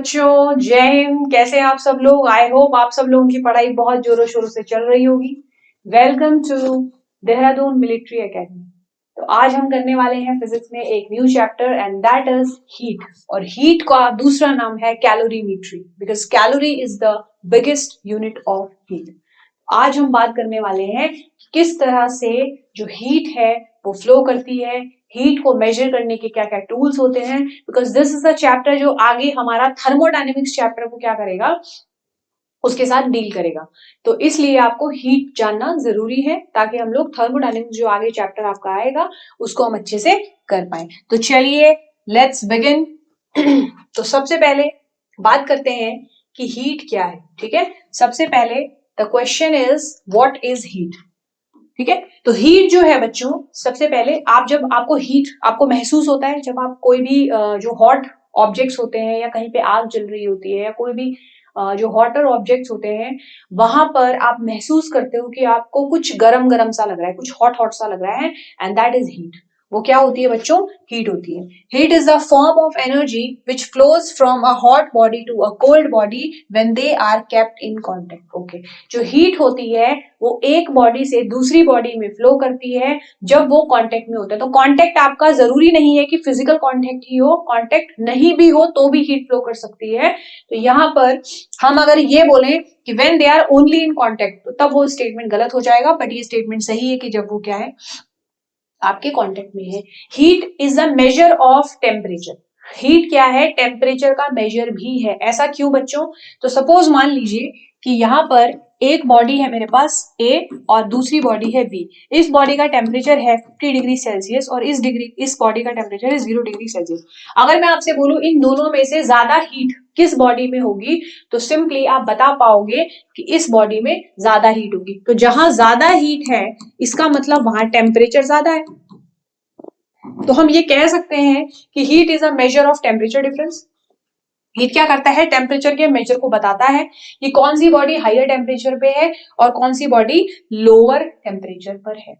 बच्चों, जय हिंद। कैसे हैं आप सब लोग? आई होप आप सब लोगों की पढ़ाई बहुत जोरों शोरों से चल रही होगी। Welcome to Dehradun military academy. तो आज हम करने वाले हैं फिजिक्स में एक new chapter and that is heat. और हीट का दूसरा नाम है calorimetry, because calorie is the biggest unit of heat. आज हम बात करने वाले हैं किस तरह से जो हीट है वो फ्लो करती है, हीट को मेजर करने के क्या क्या टूल्स होते हैं, because this is the chapter जो आगे हमारा थर्मोडायनेमिक्स चैप्टर को क्या करेगा, उसके साथ डील करेगा। तो इसलिए आपको हीट जानना जरूरी है ताकि हम लोग थर्मोडायनेमिक्स जो आगे चैप्टर आपका आएगा उसको हम अच्छे से कर पाए। तो चलिए लेट्स बिगिन। तो सबसे पहले बात करते हैं कि हीट क्या है। ठीक है, सबसे पहले the question is what is heat. ठीक है, तो हीट जो है बच्चों, सबसे पहले जब आपको हीट आपको महसूस होता है, जब आप कोई भी जो हॉट ऑब्जेक्ट्स होते हैं या कहीं पे आग जल रही होती है या कोई भी जो हॉटर ऑब्जेक्ट्स होते हैं वहां पर आप महसूस करते हो कि आपको कुछ गरम गरम सा लग रहा है, कुछ हॉट हॉट सा लग रहा है, एंड दैट इज हीट। वो क्या होती है बच्चों? हीट होती है। Heat is the form of energy which flows from a hot body to a cold body when they are kept in contact. Okay, जो हीट होती है वो एक बॉडी से दूसरी बॉडी में फ्लो करती है जब वो कांटेक्ट में होता है। तो कांटेक्ट आपका जरूरी नहीं है कि फिजिकल कांटेक्ट ही हो, कांटेक्ट नहीं भी हो तो भी हीट फ्लो कर सकती है। तो यहाँ पर हम अगर ये बोलें कि when they are only in contact, तो तब वो स्टेटमेंट गलत हो जाएगा, बट ये स्टेटमेंट सही है कि जब वो क्या है, आपके कांटेक्ट में है। Heat is a measure of temperature. Heat क्या है? टेम्परेचर का मेजर भी है। ऐसा क्यों बच्चों? तो सपोज मान लीजिए कि यहाँ पर एक बॉडी है मेरे पास A और दूसरी बॉडी है B। इस बॉडी का टेम्परेचर है 50 डिग्री सेल्सियस और इस बॉडी का टेम्परेचर है 0 डिग्री सेल्सियस। अगर मैं आपसे बोलूं इन दोनों में से ज्यादा हीट किस बॉडी में होगी, तो सिंपली आप बता पाओगे कि इस बॉडी में ज्यादा हीट होगी। तो जहां ज्यादा हीट है इसका मतलब वहां टेम्परेचर ज्यादा है। तो हम ये कह सकते हैं कि heat is a measure of temperature difference. Heat क्या करता है? टेम्परेचर के मेजर को बताता है कि कौन सी बॉडी हायर टेम्परेचर पे है और कौन सी बॉडी लोअर टेम्परेचर पर है।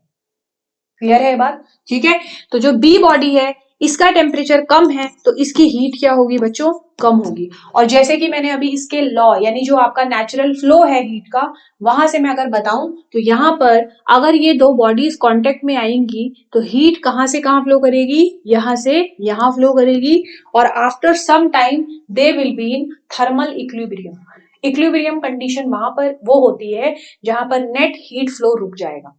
क्लियर है बात? ठीक है, तो जो बी बॉडी है इसका टेम्परेचर कम है तो इसकी हीट क्या होगी बच्चों? कम होगी। और जैसे कि मैंने अभी इसके लॉ यानी जो आपका नेचुरल फ्लो है हीट का, वहां से मैं अगर बताऊं तो यहाँ पर अगर ये दो बॉडीज कांटेक्ट में आएंगी तो हीट कहां से कहां फ्लो करेगी? यहां से यहां फ्लो करेगी, और after some time they will be in thermal equilibrium. Equilibrium condition वहां पर वो होती है जहां पर नेट हीट फ्लो रुक जाएगा।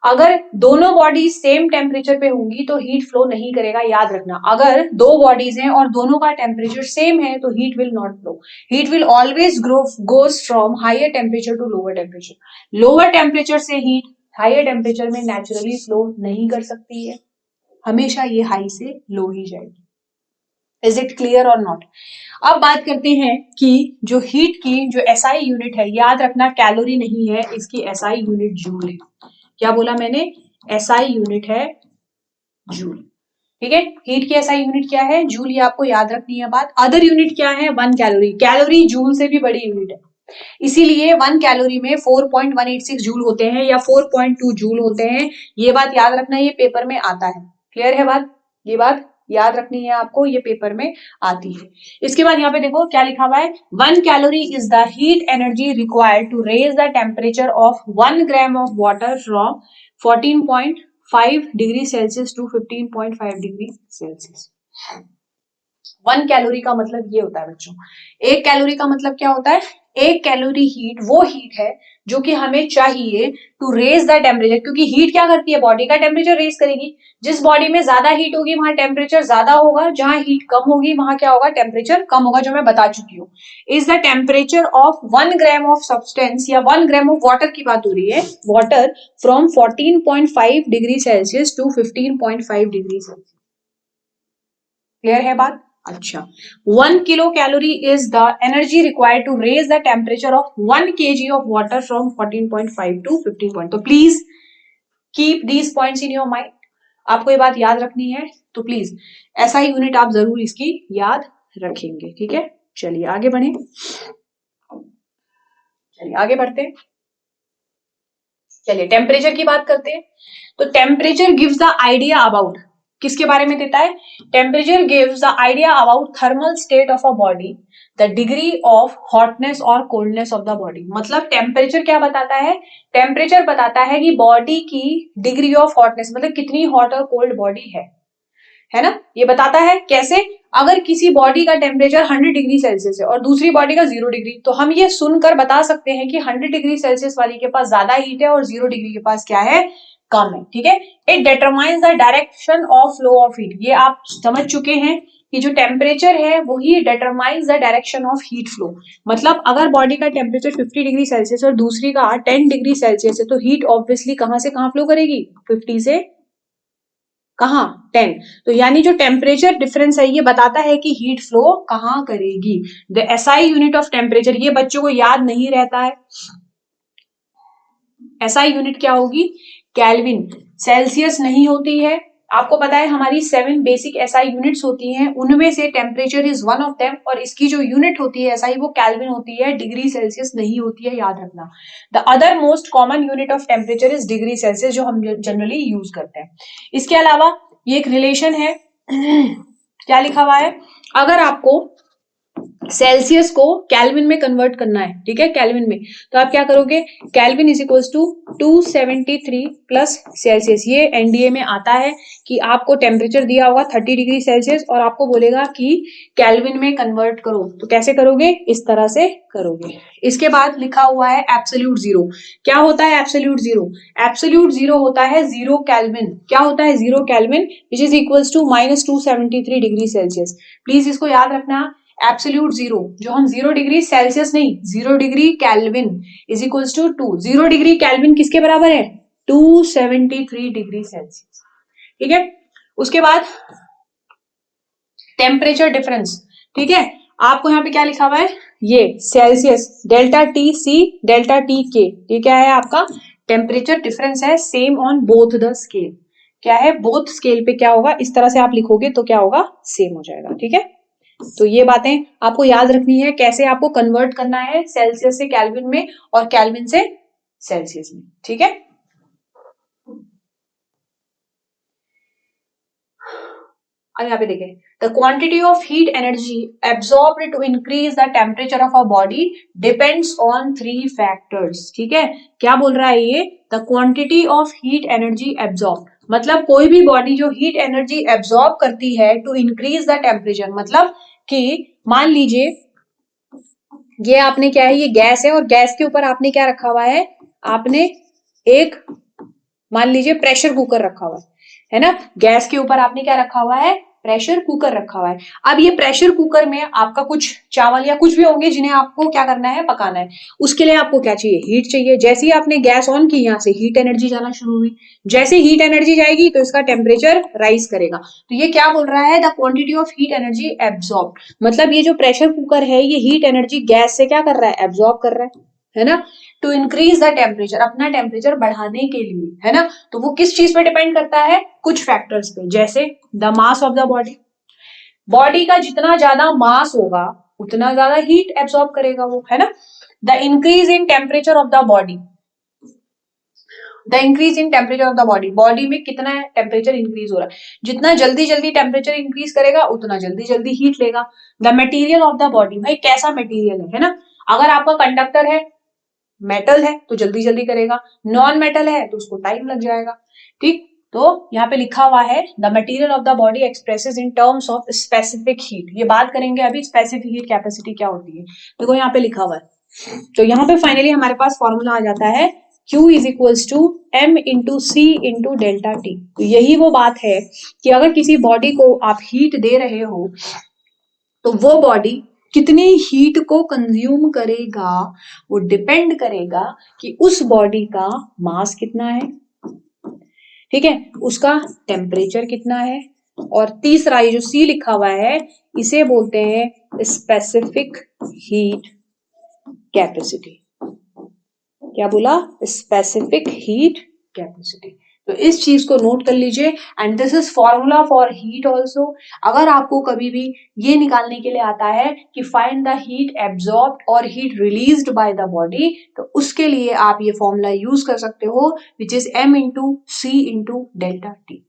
अगर दोनों बॉडीज सेम टेम्परेचर पे होंगी तो हीट फ्लो नहीं करेगा, याद रखना। अगर दो बॉडीज हैं और दोनों का टेम्परेचर सेम है तो heat will not flow. Heat will always goes from higher temperature to lower temperature. Lower temperature से हीट हायर टेम्परेचर में नेचुरली फ्लो नहीं कर सकती है, हमेशा ये हाई से लो ही जाएगी। इज इट क्लियर और नॉट? अब बात करते हैं कि जो हीट की जो एसआई यूनिट है, याद रखना कैलोरी नहीं है, इसकी एसआई यूनिट जूल है। क्या बोला मैंने? एसआई यूनिट है जूल। ठीक है, हीट की एसआई यूनिट क्या है? जूल। ये आपको याद रखनी है बात। अदर यूनिट क्या है? 1 कैलोरी। कैलोरी जूल से भी बड़ी यूनिट है, इसीलिए 1 कैलोरी में 4.186 जूल होते हैं या 4.2 जूल होते हैं। ये बात याद रखना, ये पेपर में आता है। क्लियर है बात? ये बात याद रखनी है आपको, ये पेपर में आती है। इसके बाद यहाँ पे देखो क्या लिखा हुआ है, 1 calorie is the heat energy required to raise the temperature of 1 gram of water from 14.5 degree Celsius to 15.5 degree Celsius. 1 calorie का मतलब ये होता है बच्चों। 1 कैलोरी का मतलब क्या होता है? 1 कैलोरी हीट वो हीट है जो कि हमें चाहिए टू रेज द टेम्परेचर, क्योंकि हीट क्या करती है? बॉडी का टेम्परेचर रेज करेगी। जिस बॉडी में ज्यादा हीट होगी वहां टेम्परेचर ज्यादा होगा, जहां हीट कम होगी वहां क्या होगा? टेम्परेचर कम होगा, जो मैं बता चुकी हूँ। Is the temperature of 1 gram of substance या 1 ग्राम ऑफ वाटर की बात हो रही है, water from 14.5 degree Celsius to 15.5 degree Celsius. Clear है बात? अच्छा, 1 kilo calorie is the energy required to raise the temperature of 1 kg of water from 14.5 to 15 तो please keep these points in your mind. आपको ये बात याद रखनी है, तो प्लीज ऐसा ही यूनिट आप जरूर इसकी याद रखेंगे। ठीक है, चलिए आगे बढ़े। चलिए आगे बढ़ते हैं। चलिए टेम्परेचर की बात करते हैं। तो temperature gives the idea about, किसके बारे में देता है? Temperature gives the idea about thermal state of a body, the degree of hotness और कोल्डनेस ऑफ द बॉडी। मतलब टेम्परेचर क्या बताता है? टेम्परेचर बताता है कि बॉडी की डिग्री ऑफ हॉटनेस, मतलब कितनी हॉट और कोल्ड बॉडी है ना? ये बताता है कैसे? अगर किसी बॉडी का टेम्परेचर 100 डिग्री सेल्सियस है और दूसरी बॉडी का 0 डिग्री, तो हम ये सुनकर बता सकते हैं कि 100 डिग्री सेल्सियस वाली के पास ज्यादा हीट है और 0 डिग्री के पास क्या है? कम है। ठीक है, it determines the direction of flow of heat. ये आप समझ चुके हैं कि जो टेम्परेचर है वही determines the direction of heat flow. मतलब अगर बॉडी का टेम्परेचर 50 डिग्री सेल्सियस और दूसरी का 10 डिग्री सेल्सियस है, तो हीट ऑब्वियसली कहां से कहां फ्लो करेगी? 50 से कहां? 10। तो यानी जो टेम्परेचर डिफरेंस है ये बताता है कि हीट फ्लो कहां करेगी। The SI unit of temperature, ये बच्चों को याद नहीं रहता है। एसआई यूनिट क्या होगी? केल्विन। सेल्सियस नहीं होती है। आपको पता है हमारी 7 बेसिक एसआई यूनिट्स होती हैं, उनमें से temperature is one of them, और इसकी जो यूनिट होती है एसआई वो केल्विन होती है, डिग्री सेल्सियस नहीं होती है, याद रखना। The other most common unit of temperature is degree Celsius, जो हम जनरली यूज करते हैं। इसके अलावा ये एक रिलेशन है क्या लिखा हुआ है? अगर आपको सेल्सियस को केल्विन में कन्वर्ट करना है, ठीक है, केल्विन में, तो आप क्या करोगे? Kelvin is equals to 273 plus Celsius. ये एनडीए में आता है कि आपको टेम्परेचर दिया होगा 30 डिग्री सेल्सियस और आपको बोलेगा कि केल्विन में कन्वर्ट करो, तो कैसे करोगे? इस तरह से करोगे। इसके बाद लिखा हुआ है एब्सोल्यूट जीरो। क्या होता है एब्सोल्यूट जीरो? एब्सोल्यूट जीरो होता है 0 केल्विन। क्या होता है? 0 Kelvin, which is equals to -273 degree Celsius. Please इसको याद रखना, एब्सोल्यूट जीरो, जो हम 0 डिग्री सेल्सियस नहीं, 0 degree Kelvin is equals to 2। 0 degree Kelvin किसके बराबर है? 273 डिग्री सेल्सियस। ठीक है, उसके बाद टेम्परेचर डिफरेंस। ठीक है, आपको यहाँ पे क्या लिखा हुआ है? ये Celsius, delta T C, delta T K, ये क्या है? आपका टेम्परेचर डिफरेंस है, same on both the scale. क्या है? बोथ स्केल पे क्या होगा? इस तरह से आप लिखोगे तो क्या होगा? सेम हो जाएगा। ठीक है, तो ये बातें आपको याद रखनी है, कैसे आपको कन्वर्ट करना है सेल्सियस से केल्विन में और केल्विन से सेल्सियस में। ठीक है, अब यहाँ पे देखें, the quantity of heat energy absorbed to increase the temperature of a body depends on 3 factors. ठीक है, क्या बोल रहा है ये? The quantity of heat energy absorb, मतलब कोई भी बॉडी जो हीट एनर्जी एब्सॉर्ब करती है टू इंक्रीज द टेम्परेचर, मतलब कि मान लीजिए ये आपने क्या है? ये गैस है और गैस के ऊपर आपने क्या रखा हुआ है? आपने एक, मान लीजिए प्रेशर कुकर रखा हुआ है ना? गैस के ऊपर आपने क्या रखा हुआ है? प्रेशर कुकर रखा हुआ है। अब ये प्रेशर कुकर में आपका कुछ चावल या कुछ भी होंगे जिन्हें आपको क्या करना है? पकाना है। उसके लिए आपको क्या चाहिए? हीट चाहिए। जैसे ही आपने गैस ऑन की, यहाँ से हीट एनर्जी जाना शुरू हुई। जैसे हीट एनर्जी जाएगी तो इसका टेम्परेचर राइज करेगा। तो ये क्या बोल रहा है? The quantity of heat energy absorb, मतलब ये जो प्रेशर कुकर है ये हीट एनर्जी गैस से क्या कर रहा है? एब्सॉर्ब कर रहा है ना? टू इंक्रीज द टेम्परेचर, अपना टेम्परेचर बढ़ाने के लिए, है ना? तो वो किस चीज पे डिपेंड करता है? कुछ फैक्टर्स पे, जैसे the mass of the body. Body का जितना ज्यादा मास होगा उतना ज्यादा हीट एब्सॉर्ब करेगा वो, है ना? The increase in temperature of the body, the increase in temperature of the body, body में कितना टेम्परेचर इंक्रीज हो रहा है, जितना जल्दी जल्दी टेम्परेचर इंक्रीज करेगा उतना जल्दी जल्दी हीट लेगा। The material of the body, भाई कैसा मटेरियल है ना? अगर आपका कंडक्टर है, मेटल है, तो जल्दी जल्दी करेगा, नॉन मेटल है तो उसको टाइम लग जाएगा। ठीक, तो यहाँ पे लिखा हुआ है the material of the body expresses in terms of specific heat. ये बात करेंगे अभी स्पेसिफिक हीट कैपेसिटी क्या होती है। देखो यहाँ पे लिखा हुआ है, तो यहाँ पे फाइनली हमारे पास फॉर्मूला आ जाता है Q is equals to M into C into delta T. तो यही वो बात है कि अगर किसी बॉडी को आप हीट दे रहे हो तो वो बॉडी कितनी हीट को कंज्यूम करेगा, वो डिपेंड करेगा कि उस बॉडी का मास कितना है, ठीक है, उसका टेम्परेचर कितना है, और तीसरा ये जो सी लिखा हुआ है इसे बोलते हैं स्पेसिफिक हीट कैपेसिटी। क्या बोला? Specific heat capacity. तो इस चीज को नोट कर लीजिए and this is formula for heat also. अगर आपको कभी भी ये निकालने के लिए आता है कि फाइंड द हीट एब्जॉर्ब्ड और heat released by the body, तो उसके लिए आप ये फॉर्मूला यूज कर सकते हो which is m into C into delta T,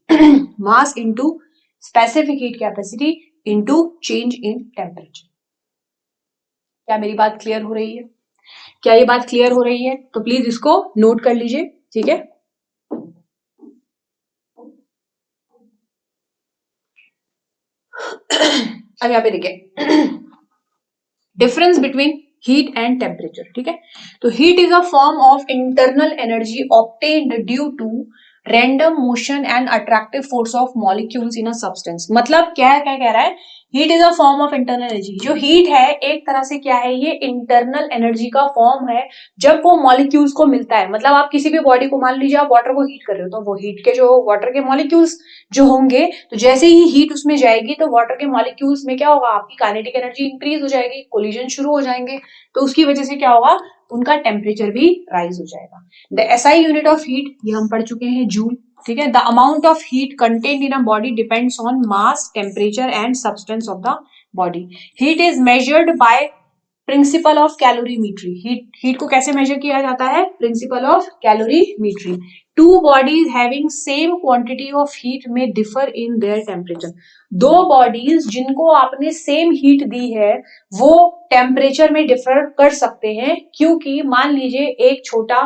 mass into specific heat capacity into change in temperature. क्या मेरी बात क्लियर हो रही है? क्या ये बात क्लियर हो रही है? तो प्लीज इसको नोट कर लीजिए, ठीक है। अब यहाँ पे देखिए difference between heat and temperature, ठीक है। तो heat is a form of internal energy obtained due to random motion and attractive force of molecules in a substance. मतलब क्या कह रहा है, heat is a form of internal energy. जो heat है एक तरह से क्या है, ये इंटरनल एनर्जी का फॉर्म है जब वो मॉलिक्यूल्स को मिलता है। मतलब आप किसी भी बॉडी को, मान लीजिए आप वाटर को हीट कर रहे हो, तो वो हीट के जो वाटर के मॉलिक्यूल्स जो होंगे, तो जैसे ही हीट उसमें जाएगी तो वाटर के मॉलिक्यूल्स में क्या होगा, आपकी काइनेटिक एनर्जी इंक्रीज हो जाएगी, कोलिजन शुरू हो जाएंगे, तो उसकी वजह से क्या होगा, उनका टेम्परेचर भी राइज हो जाएगा। The SI unit of heat ये हम पढ़ चुके हैं, जूल, ठीक है। The amount of heat contained in a body depends on mass, temperature and substance of the body. Heat is measured by principle of calorimetry. Heat को कैसे major किया जाता है, principle of calorimetry. Two bodies having same quantity of heat में differ in their temperature. दो bodies जिनको आपने same heat दी है वो टेम्परेचर में डिफर कर सकते हैं, क्योंकि मान लीजिए एक छोटा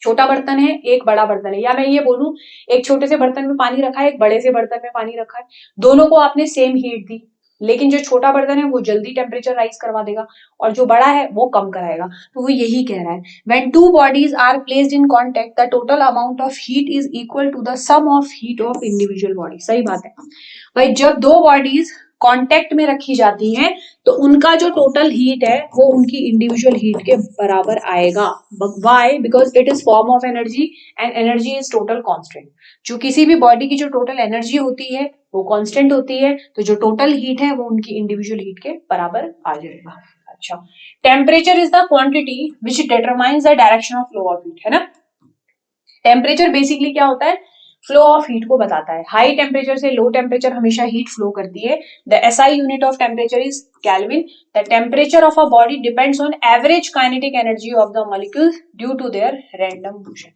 बर्तन है, एक बड़ा बर्तन है, या मैं ये बोलूं एक छोटे से बर्तन में पानी रखा है, एक बड़े से बर्तन में पानी रखा है, दोनों को आपने सेम हीट दी, लेकिन जो छोटा बर्तन है वो जल्दी टेम्परेचर राइज करवा देगा और जो बड़ा है वो कम कराएगा। तो वो यही कह रहा है, when two bodies are placed in contact the total amount of heat is equal to the sum of heat of individual body. सही बात है भाई, जब दो बॉडीज कांटेक्ट में रखी जाती हैं तो उनका जो टोटल हीट है वो उनकी इंडिविजुअल हीट के बराबर आएगा। Why? Because it is form of energy and energy is total constant. जो किसी भी बॉडी की जो टोटल एनर्जी होती है वो कांस्टेंट होती है, तो जो टोटल हीट है वो उनकी इंडिविजुअल हीट के बराबर आ जाएगा। अच्छा, temperature is the quantity which determines the direction of flow of heat, है ना। टेम्परेचर बेसिकली क्या होता है, फ्लो ऑफ हीट को बताता है। हाई टेम्परेचर से लो टेम्परेचर हमेशा हीट फ्लो करती है। The SI unit of temperature is Kelvin. The temperature of a body depends on average kinetic energy of the molecules due to their random motion.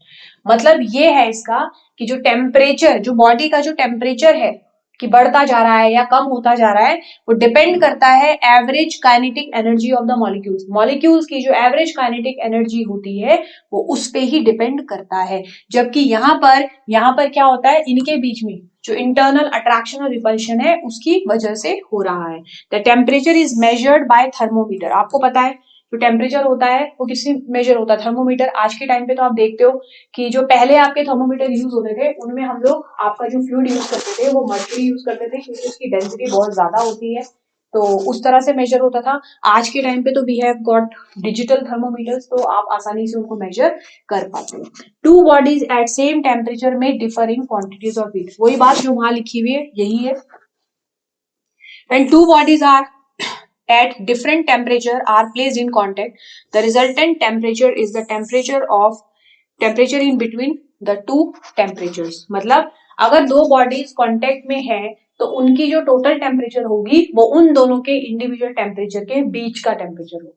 मतलब ये है इसका कि जो टेम्परेचर, जो बॉडी का जो टेम्परेचर है कि बढ़ता जा रहा है या कम होता जा रहा है, वो डिपेंड करता है average kinetic energy of the molecules. Molecules की जो एवरेज काइनेटिक एनर्जी होती है वो उस पे ही डिपेंड करता है। जबकि यहाँ पर क्या होता है, इनके बीच में जो इंटरनल अट्रैक्शन और रिपल्शन है उसकी वजह से हो रहा है। The temperature is measured by thermometer. आपको पता है जो टेम्परेचर होता है वो किससे मेजर होता है, थर्मोमीटर। आज के टाइम पे तो आप देखते हो कि जो पहले आपके थर्मोमीटर यूज होते थे उनमें हम लोग आपका जो फ्लूइड यूज करते थे वो मर्क्यूरी यूज करते थे, क्योंकि उसकी डेंसिटी बहुत ज्यादा होती है, तो उस तरह से मेजर होता था। आज के टाइम पे तो we have got digital thermometers, तो आप आसानी से उनको मेजर कर पाते हो। Two bodies at same temperature में डिफरिंग क्वांटिटीज ऑफ हीट, वही बात जो वहां लिखी हुई है यही है। When two bodies are at different temperature are placed in contact, the resultant temperature is the temperature in between the two temperatures। मतलब अगर दो बॉडीज कांटेक्ट में है तो उनकी जो टोटल टेम्परेचर होगी वो उन दोनों के इंडिविजुअल टेम्परेचर के बीच का टेम्परेचर होगा।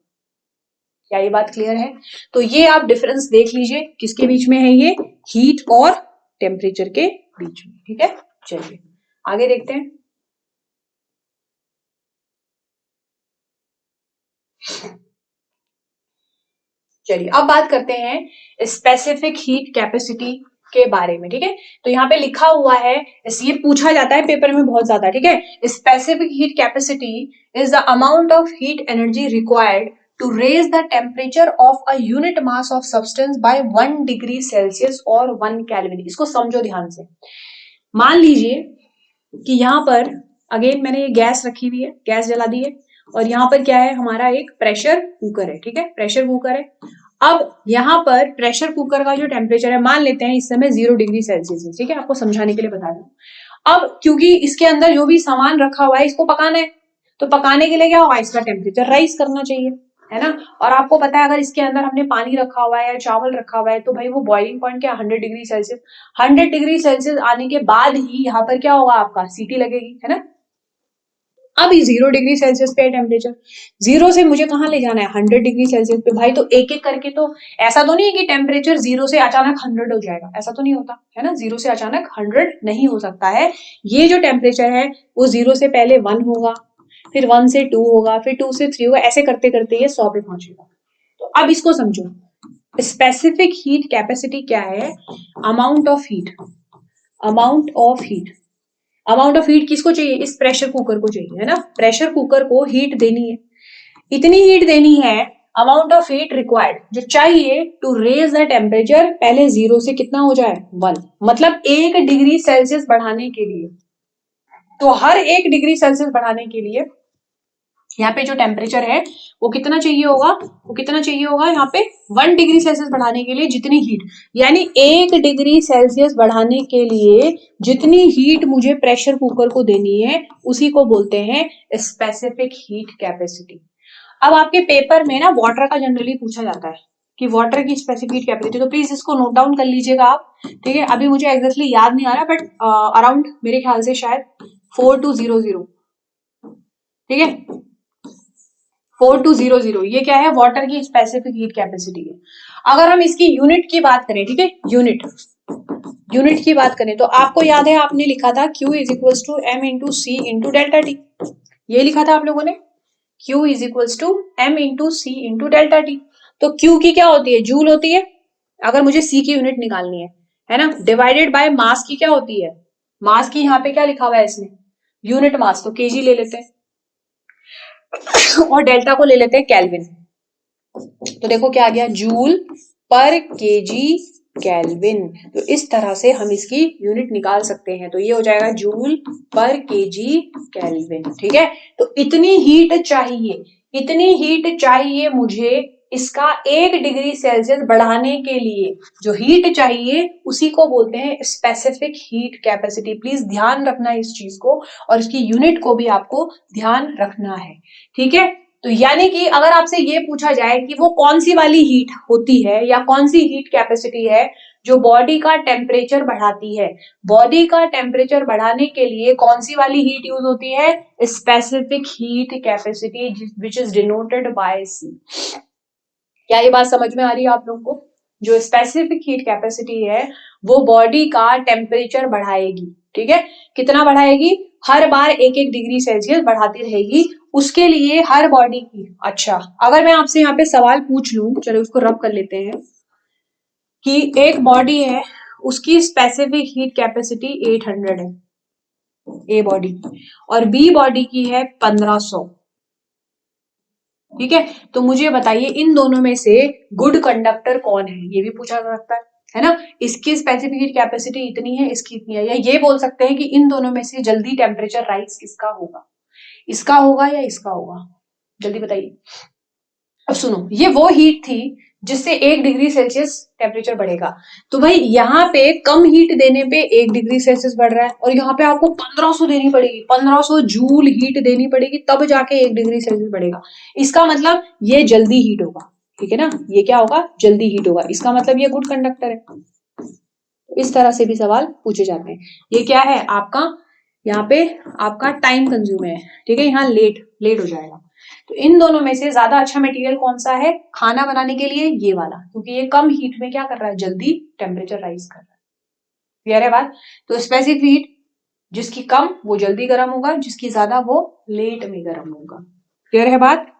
क्या ये बात क्लियर है? तो ये आप डिफरेंस देख लीजिए, किसके बीच में है ये, हीट और टेम्परेचर के बीच में, ठीक है। चलिए आगे देखते हैं। चलिए अब बात करते हैं स्पेसिफिक हीट कैपेसिटी के बारे में, ठीक है। तो यहाँ पे लिखा हुआ है, ये पूछा जाता है पेपर में बहुत ज्यादा, ठीक है। Specific heat capacity is the amount of heat energy required to raise the temperature of a unit mass of substance by 1 degree Celsius और 1 केल्विन। इसको समझो ध्यान से। मान लीजिए कि यहाँ पर अगेन मैंने ये गैस रखी हुई है, गैस जला दी है, और यहाँ पर क्या है, हमारा एक प्रेशर कुकर है, ठीक है, प्रेशर कुकर है। अब यहाँ पर प्रेशर कुकर का जो टेम्परेचर है, मान लेते हैं इस समय 0 डिग्री सेल्सियस है, ठीक है, आपको समझाने के लिए बता रहा हूँ। अब क्योंकि इसके अंदर जो भी सामान रखा हुआ है इसको पकाना है, तो पकाने के लिए क्या होगा, इसका टेम्परेचर राइज करना चाहिए। है ना। और आपको पता है अगर इसके अंदर हमने पानी रखा हुआ है या चावल रखा हुआ है तो भाई वो बॉइलिंग पॉइंट क्या 100 डिग्री सेल्सियस, 100 डिग्री सेल्सियस आने के बाद ही यहाँ पर क्या होगा, आपका सीटी लगेगी, है ना। अब 0 डिग्री सेल्सियस पे टेम्परेचर, 0 से मुझे कहाँ ले जाना है 100 डिग्री सेल्सियस पे। भाई तो एक एक करके, तो ऐसा तो नहीं है कि टेम्परेचर 0 से अचानक 100 हो जाएगा, ऐसा तो नहीं होता है ना। 0 से अचानक 100 नहीं हो सकता है। ये जो टेम्परेचर है वो 0 से पहले 1 होगा, फिर 1 से 2 होगा, फिर 2 से 3 होगा, ऐसे करते करते ये 100 पे पहुंचेगा। तो अब इसको समझो, स्पेसिफिक हीट कैपेसिटी क्या है, amount of heat, amount of heat, amount of heat किसको चाहिए, इस प्रेशर कुकर को चाहिए, है ना। प्रेशर कुकर को हीट देनी है, इतनी हीट देनी है, अमाउंट ऑफ हीट रिक्वायर्ड जो चाहिए टू रेज द टेम्परेचर, पहले 0 से कितना हो जाए 1, मतलब 1 डिग्री सेल्सियस बढ़ाने के लिए। तो हर 1 डिग्री सेल्सियस बढ़ाने के लिए यहाँ पे जो टेम्परेचर है वो कितना चाहिए होगा, वो कितना चाहिए होगा यहाँ पे 1 डिग्री सेल्सियस बढ़ाने के लिए जितनी हीट, यानी 1 डिग्री सेल्सियस बढ़ाने के लिए जितनी हीट मुझे प्रेशर कुकर को देनी है उसी को बोलते हैं स्पेसिफिक हीट कैपेसिटी। अब आपके पेपर में ना वाटर का जनरली पूछा जाता है कि वाटर की स्पेसिफिक हीट कैपेसिटी, तो प्लीज इसको नोट डाउन कर लीजिएगा आप, ठीक है। अभी मुझे एग्जैक्टली याद नहीं आ रहा बट अराउंड मेरे ख्याल से शायद 4200, ठीक है, 4200, ये क्या है, वाटर की स्पेसिफिक हीट कैपेसिटी है। अगर हम इसकी यूनिट की बात करें, ठीक है, यूनिट की बात करें तो आपको याद है आपने लिखा था Q is equal to M into C into delta T, ये लिखा था आप लोगों ने, Q is equal to M into C into delta T. तो Q की क्या होती है, जूल होती है, अगर मुझे C की यूनिट निकालनी है ना, डिवाइडेड बाय मास की क्या होती है, मास की यहाँ पे क्या लिखा हुआ है इसमें, यूनिट मास, तो केजी ले लेते हैं और डेल्टा को ले लेते हैं केल्विन। तो देखो क्या आ गया, जूल पर केजी केल्विन। तो इस तरह से हम इसकी यूनिट निकाल सकते हैं, तो ये हो जाएगा जूल पर केजी केल्विन, ठीक है। तो इतनी हीट चाहिए, इतनी हीट चाहिए मुझे इसका 1 डिग्री सेल्सियस बढ़ाने के लिए, जो हीट चाहिए उसी को बोलते हैं स्पेसिफिक हीट कैपेसिटी। प्लीज ध्यान रखना इस चीज को, और इसकी यूनिट को भी आपको ध्यान रखना है, ठीक है। तो यानी कि अगर आपसे ये पूछा जाए कि वो कौन सी वाली हीट होती है या कौन सी हीट कैपेसिटी है जो बॉडी का टेम्परेचर बढ़ाती है, बॉडी का टेम्परेचर बढ़ाने के लिए कौन सी वाली हीट यूज होती है, specific heat capacity which is denoted by C. क्या ये बात समझ में आ रही है आप लोगों को, जो स्पेसिफिक हीट कैपेसिटी है वो बॉडी का टेम्परेचर बढ़ाएगी, ठीक है। कितना बढ़ाएगी, हर बार 1-1 डिग्री सेल्सियस बढ़ाती रहेगी, उसके लिए हर बॉडी की। अच्छा, अगर मैं आपसे यहाँ पे सवाल पूछ लूं, चलो उसको रब कर लेते हैं, कि एक बॉडी है उसकी स्पेसिफिक हीट कैपेसिटी 800 है, ए बॉडी की, और बी बॉडी की है 1500, ठीक है। तो मुझे बताइए इन दोनों में से गुड कंडक्टर कौन है, ये भी पूछा जा सकता है ना। इसकी स्पेसिफिक हीट कैपेसिटी इतनी है, इसकी इतनी है, या ये बोल सकते हैं कि इन दोनों में से जल्दी टेम्परेचर राइज किसका होगा, इसका होगा या इसका होगा, जल्दी बताइए। अब सुनो, ये वो हीट थी जिससे 1 डिग्री सेल्सियस टेम्परेचर बढ़ेगा, तो भाई यहाँ पे कम हीट देने पे 1 डिग्री सेल्सियस बढ़ रहा है, और यहाँ पे आपको 1500 देनी पड़ेगी, 1500 जूल हीट देनी पड़ेगी, तब जाके 1 डिग्री सेल्सियस बढ़ेगा। इसका मतलब ये जल्दी हीट होगा, ठीक है ना, ये क्या होगा, जल्दी हीट होगा, इसका मतलब ये गुड कंडक्टर है। इस तरह से भी सवाल पूछे जाते हैं। ये क्या है आपका, यहाँ पे आपका टाइम कंज्यूम है, ठीक है, यहाँ लेट लेट हो जाएगा। तो इन दोनों में से ज्यादा अच्छा मटेरियल कौन सा है खाना बनाने के लिए, ये वाला, क्योंकि ये कम हीट में क्या कर रहा है, जल्दी टेम्परेचर राइज कर रहा है। क्लियर है बात। तो स्पेसिफिक हीट जिसकी कम वो जल्दी गर्म होगा, जिसकी ज्यादा वो लेट में गर्म होगा। क्लियर है बात।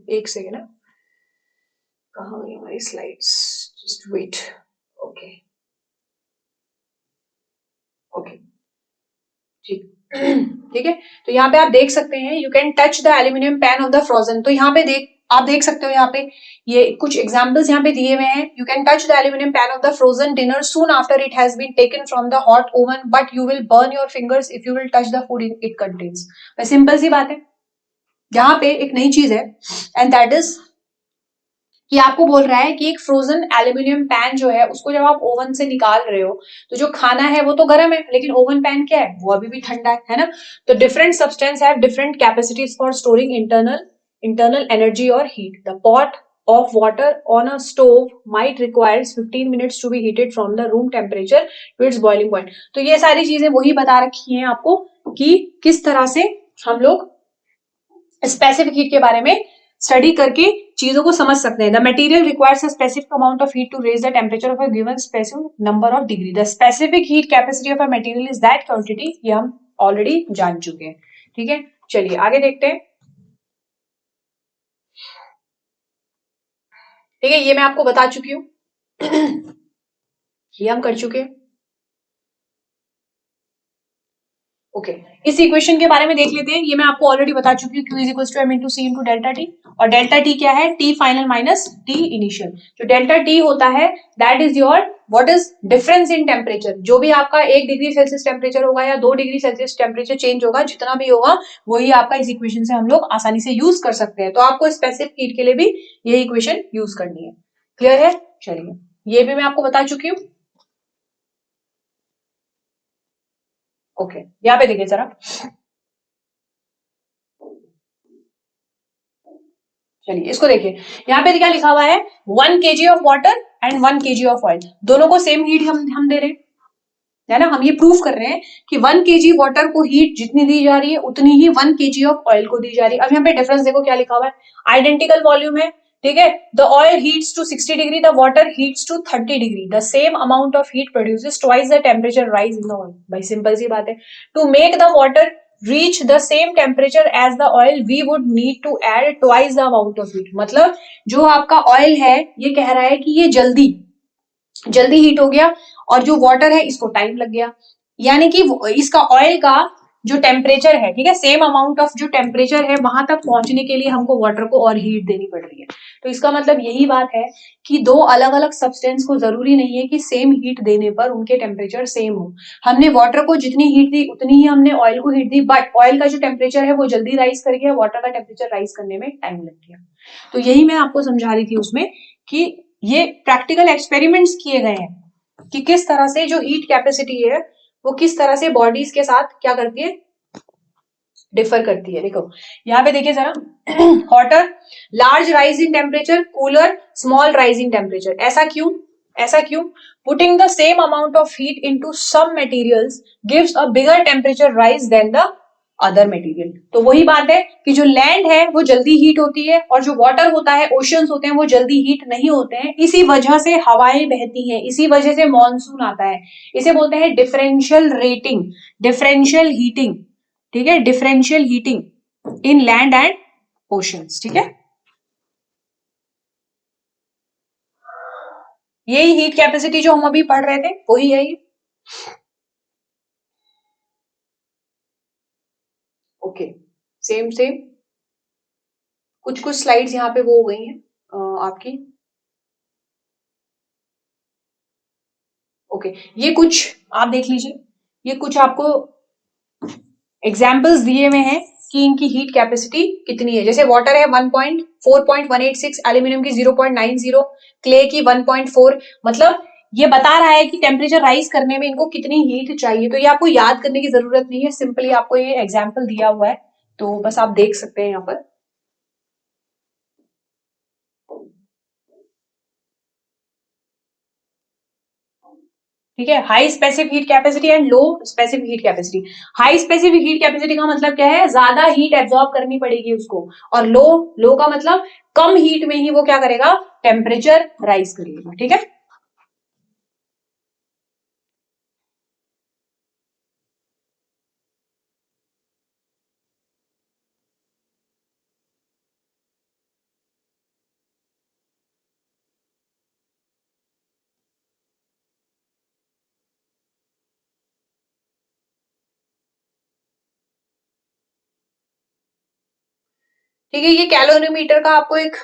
एक सेकेंड, कहाँ गई हमारी slides, just wait. Okay okay, ठीक ठीक है। तो यहाँ पे आप देख सकते हैं, you can touch the aluminium pan of the frozen. तो यहाँ पे आप देख सकते हो यहाँ पे ये कुछ एग्जांपल्स यहाँ पे दिए हुए हैं. You can touch the aluminium pan of the frozen dinner soon after it has been taken from the hot oven but you will burn your fingers if you will touch the food it contains. Simple सी बात है. यहाँ पे एक नई चीज है and that is कि आपको बोल रहा है कि एक फ्रोजन एल्यूमिनियम पैन जो है उसको जब आप ओवन से निकाल रहे हो तो जो खाना है वो तो गर्म है लेकिन ओवन पैन क्या है वो अभी भी ठंडा है ना. तो different substance have different capacities for storing internal energy और heat. The pot of water on a stove might requires 15 minutes to be heated from the room temperature to its boiling point. तो ये सारी चीजें वही बता रखी हैं आपको कि किस तरह से हम लोग स्पेसिफिक हीट के बारे में स्टडी करके चीजों को समझ सकते हैं. The material requires a specific amount of heat to raise the temperature of a given specific number of degree. The specific heat capacity of a material is that quantity. ये हम ऑलरेडी जान चुके हैं. ठीक है, चलिए आगे देखते हैं. ठीक है, ये मैं आपको बता चुकी हूँ. ये हम कर चुके हैं. ओके इस इक्वेशन के बारे में देख लेते हैं. ये मैं आपको ऑलरेडी बता चुकी हूँ. Q is equal to M into C into delta T. और डेल्टा टी क्या है? T final minus T initial. जो डेल्टा टी होता है that is your what is difference in temperature. जो भी आपका 1 डिग्री सेल्सियस टेम्परेचर होगा या 2 डिग्री सेल्सियस टेम्परेचर चेंज होगा, जितना भी होगा वही आपका इस इक्वेशन से हम लोग आसानी से यूज कर सकते हैं. तो आपको स्पेसिफिक हीट के लिए भी यही इक्वेशन यूज करनी है. क्लियर है? चलिए ये भी मैं आपको बता चुकी हूँ. ओके यहाँ पे देखिए जरा. चलिए इसको देखिए. यहाँ पे क्या लिखा हुआ है? 1 kg of water and 1 kg of oil. दोनों को सेम हीट हम दे रहे हैं, है ना. हम ये प्रूव कर रहे हैं कि 1 kg वाटर को हीट जितनी दी जा रही है उतनी ही 1 kg ऑफ ऑयल को दी जा रही है. अब यहाँ पे डिफरेंस देखो क्या लिखा हुआ है. आइडेंटिकल वॉल्यूम है. ठीक है. The oil heats to 60 degree, the water heats to 30 degree. The same amount of heat produces twice the temperature rise in the oil. भाई सिंपल सी बात है. To make the water reach the same temperature as the oil we would need to add twice the amount of heat. मतलब जो आपका oil है ये कह रहा है कि ये जल्दी हीट हो गया और जो वाटर है इसको टाइम लग गया. यानी कि इसका ऑयल का जो टेम्परेचर है, ठीक है, सेम अमाउंट ऑफ जो टेम्परेचर है वहां तक पहुंचने के लिए हमको वाटर को और हीट देनी पड़ रही है. तो इसका मतलब यही बात है कि दो अलग अलग सब्सटेंस को जरूरी नहीं है कि सेम हीट देने पर उनके टेम्परेचर सेम हो. हमने वाटर को जितनी हीट दी उतनी ही हमने ऑयल को हीट दी, बट ऑयल का जो टेम्परेचर है वो जल्दी राइज कर गया, वाटर का टेम्परेचर राइज करने में टाइम लग गया. तो यही मैं आपको समझा रही थी उसमें कि ये प्रैक्टिकल एक्सपेरिमेंट्स किए गए हैं कि किस तरह से जो हीट कैपेसिटी है वो किस तरह से बॉडीज के साथ क्या करती है, डिफर करती है. देखो यहाँ पे देखिए जरा. Hotter large rise in temperature, cooler small rise in temperature. ऐसा क्यों? Putting the same amount of heat into some materials gives a bigger temperature rise than the other material. तो वही बात है कि जो लैंड है वो जल्दी हीट होती है और जो वाटर होता है, ओशियंस होते हैं, वो जल्दी हीट नहीं होते हैं. इसी वजह से हवाएं बहती हैं, इसी वजह से मॉनसून आता है. इसे बोलते हैं डिफरेंशियल रेटिंग, डिफरेंशियल हीटिंग. ठीक है, differential heating in land and oceans. ठीक है, यही हीट कैपेसिटी जो हम अभी पढ़ रहे थे वही है ये. Okay same same. कुछ कुछ स्लाइड्स यहाँ पे वो हो गई हैं आपकी. ओके ये कुछ आप देख लीजिए. ये कुछ आपको एग्जाम्पल्स दिए हुए हैं कि इनकी हीट कैपेसिटी कितनी है. जैसे वाटर है 4.186, एल्यूमिनियम की 0.90, क्ले की 1.4. मतलब ये बता रहा है कि टेम्परेचर राइज करने में इनको कितनी हीट चाहिए. तो ये आपको याद करने की जरूरत नहीं है, सिंपली आपको ये एग्जाम्पल दिया हुआ है तो बस आप देख सकते हैं यहाँ पर. ठीक है, high specific heat capacity and low specific heat capacity. High specific heat capacity का मतलब क्या है? ज्यादा हीट एब्जॉर्ब करनी पड़ेगी उसको. और लो का मतलब कम हीट में ही वो क्या करेगा? टेम्परेचर राइज करेगा. ठीक है, ठीक है, ये कैलोरीमीटर का आपको एक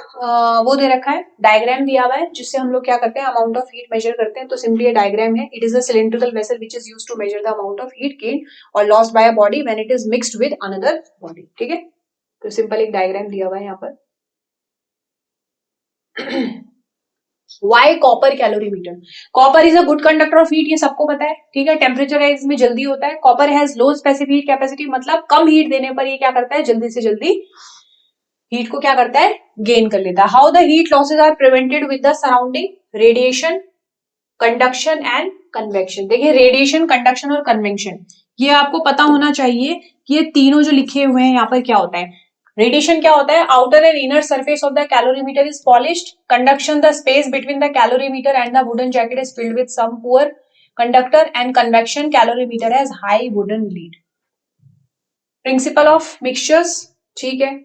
वो दे रखा है, डायग्राम दिया हुआ है, जिससे हम लोग क्या करते हैं, अमाउंट ऑफ हीट मेजर करते हैं। तो सिंपली ये डायग्राम है, it is a cylindrical vessel which is used to measure the amount of heat gain और lost by a body when it is mixed with another body. ठीक है, तो simple एक डायग्राम दिया हुआ है यहाँ पर। Y copper calorimeter? Copper is a good conductor of heat, ये सबको पता है। ठीक है, टेम्परेचर राइज में जल्दी होता है। Copper has low specific heat capacity, मतलब कम हीट देने पर ये क्या करता है, जल्दी से जल्दी हीट को क्या करता है, गेन कर लेता है। How the heat losses are prevented with the surrounding? Radiation, conduction and convection. देखिए, रेडिएशन, कंडक्शन और कन्वेक्शन, ये आपको पता होना चाहिए कि ये तीनों जो लिखे हुए हैं यहाँ पर क्या होता है। रेडिएशन क्या होता है? Outer and inner surface of the calorimeter is polished. Conduction, the space between the calorimeter and the wooden jacket is filled with some poor conductor. And convection, calorimeter has high wooden lid. Principle of mixtures, ठीक है,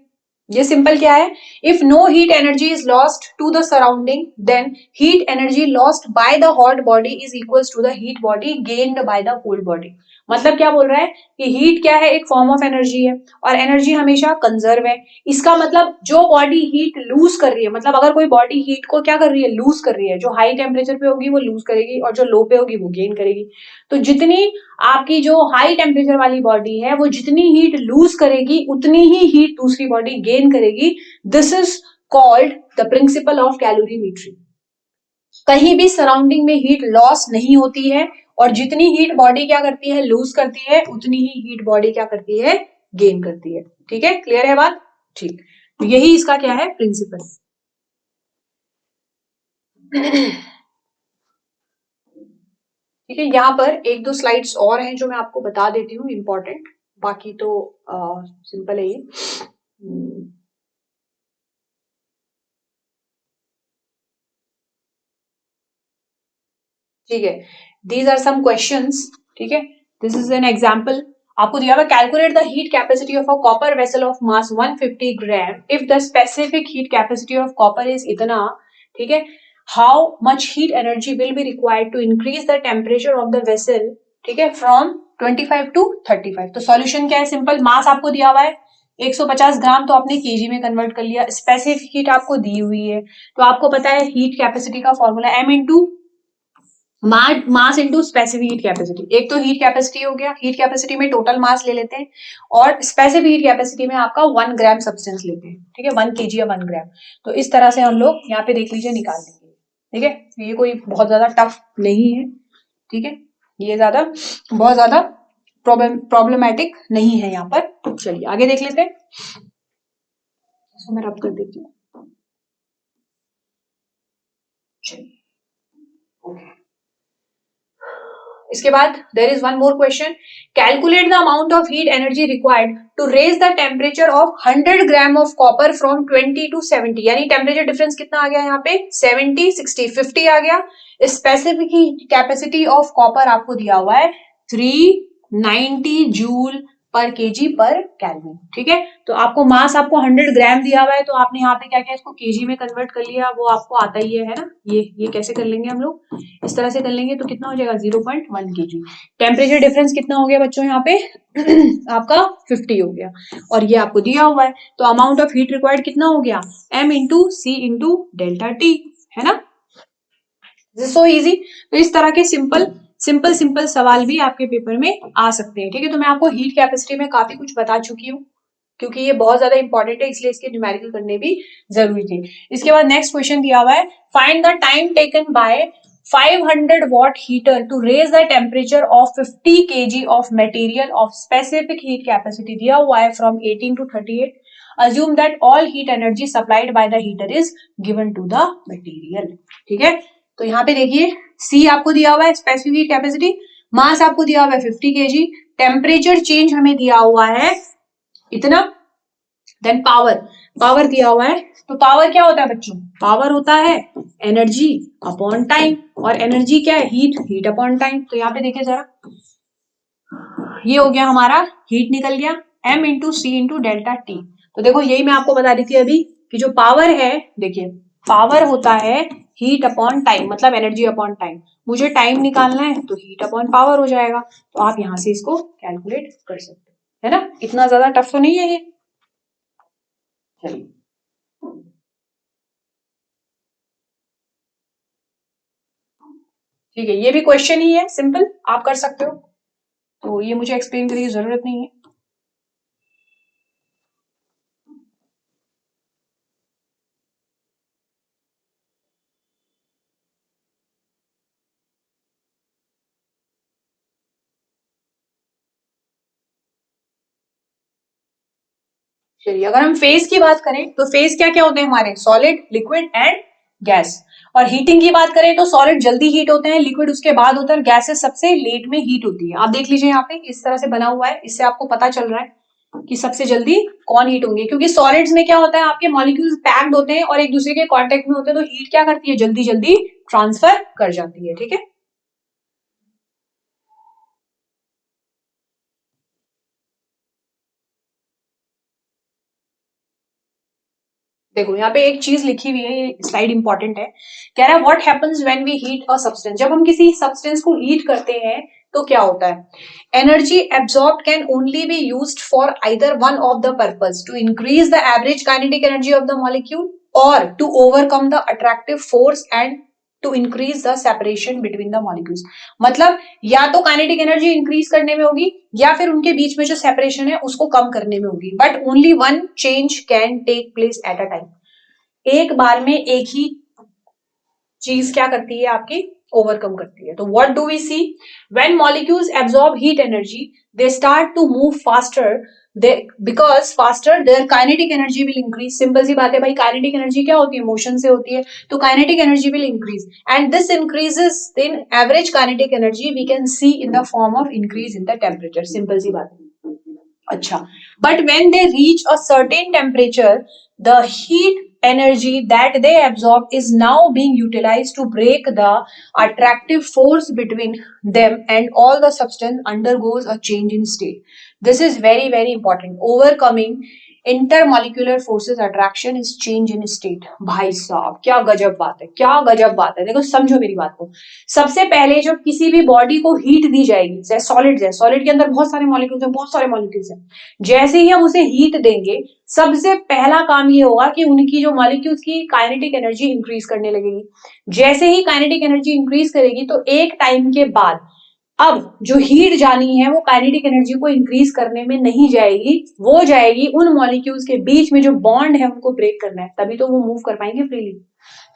ये simple क्या है, if no heat energy is lost to the surrounding then heat energy lost by the hot body is equals to the heat body gained by the cold body. मतलब क्या बोल रहा है कि हीट क्या है, एक फॉर्म ऑफ एनर्जी है और एनर्जी हमेशा कंजर्व है। इसका मतलब जो बॉडी हीट लूज कर रही है, मतलब अगर कोई बॉडी हीट को क्या कर रही है, लूज कर रही है, जो हाई टेम्परेचर पे होगी वो लूज करेगी और जो लो पे होगी वो गेन करेगी। तो जितनी आपकी जो हाई टेम्परेचर वाली बॉडी है वो जितनी हीट लूज करेगी उतनी ही हीट दूसरी बॉडी गेन करेगी। This is called the principle of calorimetry. कहीं भी सराउंडिंग में हीट लॉस नहीं होती है और जितनी हीट बॉडी क्या करती है, लूज करती है, उतनी ही हीट बॉडी क्या करती है, गेन करती है। ठीक है, क्लियर है बात? ठीक, तो यही इसका क्या है, प्रिंसिपल। ठीक है, यहाँ पर एक दो स्लाइड्स और हैं जो मैं आपको बता देती हूँ इंपॉर्टेंट, बाकी तो सिंपल है ये। ठीक है, दीज आर सम क्वेश्चंस। ठीक है, दिस इज एन एग्जांपल आपको दिया हुआ, calculate the heat capacity of a copper vessel of mass 150 gram if the specific heat capacity of copper is इतना। ठीक है, how much heat energy will be required to increase the temperature of the vessel, ठीक है, from 25 to 35। तो solution क्या है, simple, मास आपको दिया हुआ है 150 ग्राम, तो आपने केजी में कन्वर्ट कर लिया। स्पेसिफिक हीट आपको दी हुई है, तो आपको पता है हीट कैपेसिटी का formula M into mass into specific heat capacity. एक तो हीट कैपेसिटी हो गया, हीट कैपेसिटी में टोटल मास ले लेते हैं और स्पेसिफिक हीट कैपेसिटी में आपका 1 ग्राम सब्सटेंस लेते हैं। ठीक है, 1 केजी या 1 ग्राम। तो इस तरह से हम लोग यहाँ पे देख लीजिए निकाल देंगे। ठीक है, ये कोई बहुत ज्यादा टफ नहीं है। ठीक है, ये बहुत ज्यादा प्रॉब्लमैटिक नहीं है यहाँ पर। चलिए आगे देख लेते हैं, इसको मैं रब कर देती हूँ। चलिए, ओके, इसके बाद there is one more question, calculate the amount of heat energy required to raise the temperature of 100 gram of copper from 20 to 70। यानी टेम्परेचर डिफरेंस कितना आ गया यहाँ पे, 70, 60, 50 आ गया। Specific heat capacity of copper आपको दिया हुआ है 390 जूल पर केजी पर केल्विन। ठीक है, तो आपको मास आपको 100 ग्राम दिया हुआ है, तो आपने यहाँ पे क्या किया, इसको केजी में कन्वर्ट कर लिया, वो आपको आता ही है ना। ये कैसे कर लेंगे हम लोग, इस तरह से कर लेंगे, तो कितना हो जाएगा 0.1 केजी। टेम्परेचर डिफरेंस कितना हो गया बच्चों यहाँ पे आपका 50 हो गया, और ये आपको दिया हुआ है। तो अमाउंट ऑफ हीट रिक्वायर्ड कितना हो गया, m into C into delta T, है ना। So easy. तो इस तरह के सिंपल सवाल भी आपके पेपर में आ सकते हैं। ठीक है, तो मैं आपको हीट कैपेसिटी में काफी कुछ बता चुकी हूँ, क्योंकि ये बहुत ज्यादा इंपॉर्टेंट है, इसलिए इसके न्यूमेरिकल करने भी जरूरी थे। इसके बाद नेक्स्ट क्वेश्चन दिया हुआ है, find the time taken by 500 watt heater to raise the temperature of 50 kg of material of specific heat capacity दिया हुआ है from 18 to 38. Assume that all heat energy supplied by the heater is given to the material. ठीक है, तो यहाँ पे देखिए, C आपको दिया हुआ है स्पेसिफिक हीट कैपेसिटी, मास आपको दिया हुआ है 50 kg, टेम्परेचर चेंज हमें दिया हुआ है इतना, देन पावर दिया हुआ है। तो पावर क्या होता है बच्चों, पावर होता है एनर्जी अपॉन टाइम, और एनर्जी क्या है, हीट अपॉन टाइम। तो यहाँ पे देखिए जरा, ये हो गया हमारा, हीट निकल गया, m into C into delta T. तो देखो यही मैं आपको बता रही थी अभी कि जो पावर है, देखिए पावर होता है हीट अपॉन टाइम, मतलब एनर्जी अपॉन टाइम। मुझे टाइम निकालना है तो हीट अपॉन पावर हो जाएगा, तो आप यहां से इसको कैलकुलेट कर सकते हो, है ना। इतना ज्यादा टफ तो नहीं है ये। चलिए, ठीक है, ये भी क्वेश्चन ही है, सिंपल, आप कर सकते हो, तो ये मुझे एक्सप्लेन करने की जरूरत नहीं है। चलिए, अगर हम फेज की बात करें तो फेज क्या क्या होते हैं हमारे, सॉलिड, लिक्विड एंड गैस। और हीटिंग की बात करें तो सॉलिड जल्दी हीट होते हैं, लिक्विड उसके बाद होता है, गैसेस सबसे लेट में हीट होती है। आप देख लीजिए यहाँ पे इस तरह से बना हुआ है, इससे आपको पता चल रहा है कि सबसे जल्दी कौन हीट होंगे, क्योंकि सॉलिड्स में क्या होता है, आपके मॉलिक्यूल्स पैक्ड होते हैं और एक दूसरे के कांटेक्ट में होते हैं, तो हीट क्या करती है, जल्दी जल्दी ट्रांसफर कर जाती है। ठीक है, देखो यहाँ पे एक चीज लिखी हुई है, ये स्लाइड इंपॉर्टेंट है, कह रहा है what happens when we heat a substance. जब हम किसी सब्सटेंस को हीट करते हैं तो क्या होता है, energy absorbed can only be used for either one of the purpose to increase the average kinetic energy of the molecule और to overcome the attractive force and to increase the separation between the molecules. मतलब या तो kinetic energy increase करने में होगी या फिर उनके बीच में जो सेपरेशन है उसको कम करने में होगी, but only one change can take place at a time. एक बार में एक ही चीज क्या करती है आपकी, ओवरकम करती है। तो what do we see, when molecules absorb heat energy they start to move faster, they because faster their kinetic energy will increase. Simple सी बात है भाई, काइनेटिक एनर्जी क्या होती है, मोशन से होती है, तो kinetic energy will increase and this increases in average kinetic energy we can see in the form of increase in the temperature. Simple सी बात है। अच्छा, but when they reach a certain temperature, the heat energy that they absorb is now being utilized to break the attractive force between them, and all the substance undergoes a change in state. This is very very important. Overcoming intermolecular forces attraction is change in state. भाई साहब क्या गजब बात है, क्या गजब बात है। देखो समझो मेरी बात को, सबसे पहले जब किसी भी बॉडी को हीट दी जाएगी, जैसे सॉलिड है, सॉलिड के अंदर बहुत सारे मॉलिक्यूल्स हैं, बहुत सारे मॉलिक्यूल्स हैं, जैसे ही हम उसे हीट देंगे सबसे पहला काम ये होगा कि उनकी जो मॉलिक्यूल्स की काइनेटिक एनर्जी इंक्रीज करने लगेगी। जैसे ही काइनेटिक एनर्जी इंक्रीज करेगी तो एक टाइम के बाद अब जो हीट जानी है वो काइनेटिक एनर्जी को इंक्रीज करने में नहीं जाएगी, वो जाएगी उन मॉलिक्यूल्स के बीच में जो बॉन्ड है उनको ब्रेक करना है, तभी तो वो मूव कर पाएंगे फ्रीली।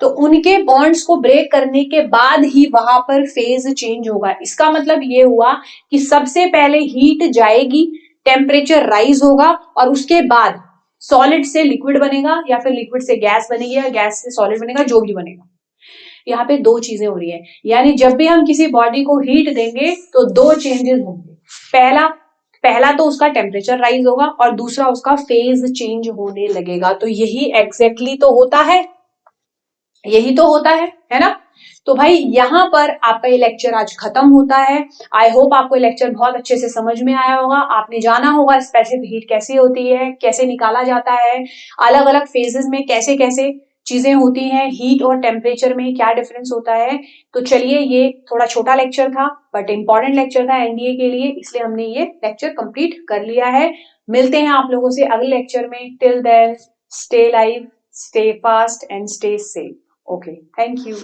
तो उनके बॉन्ड्स को ब्रेक करने के बाद ही वहां पर फेज चेंज होगा। इसका मतलब ये हुआ कि सबसे पहले हीट जाएगी, टेम्परेचर राइज होगा और उसके बाद सॉलिड से लिक्विड बनेगा या फिर लिक्विड से गैस बनेगी या गैस से सॉलिड बनेगा, जो भी बनेगा। यहाँ पे दो चीजें हो रही है, यानी जब भी हम किसी बॉडी को हीट देंगे तो दो चेंजेस होंगे। पहला पहला तो उसका टेम्परेचर राइज होगा और दूसरा उसका फेज चेंज होने लगेगा। तो यही एग्जैक्टली तो होता है, यही तो होता है ना। तो भाई यहाँ पर आपका ये लेक्चर आज खत्म होता है। आई होप आपको ये लेक्चर बहुत अच्छे से समझ में आया होगा, आपने जाना होगा स्पेसिफिक हीट कैसे होती है, कैसे निकाला जाता है, अलग अलग फेजेस में कैसे कैसे चीजें होती हैं, हीट और टेम्परेचर में क्या डिफरेंस होता है। तो चलिए, ये थोड़ा छोटा लेक्चर था बट इंपॉर्टेंट लेक्चर था एनडीए के लिए, इसलिए हमने ये लेक्चर कंप्लीट कर लिया है। मिलते हैं आप लोगों से अगले लेक्चर में। Till then, stay live, stay fast and stay safe. Okay, thank you.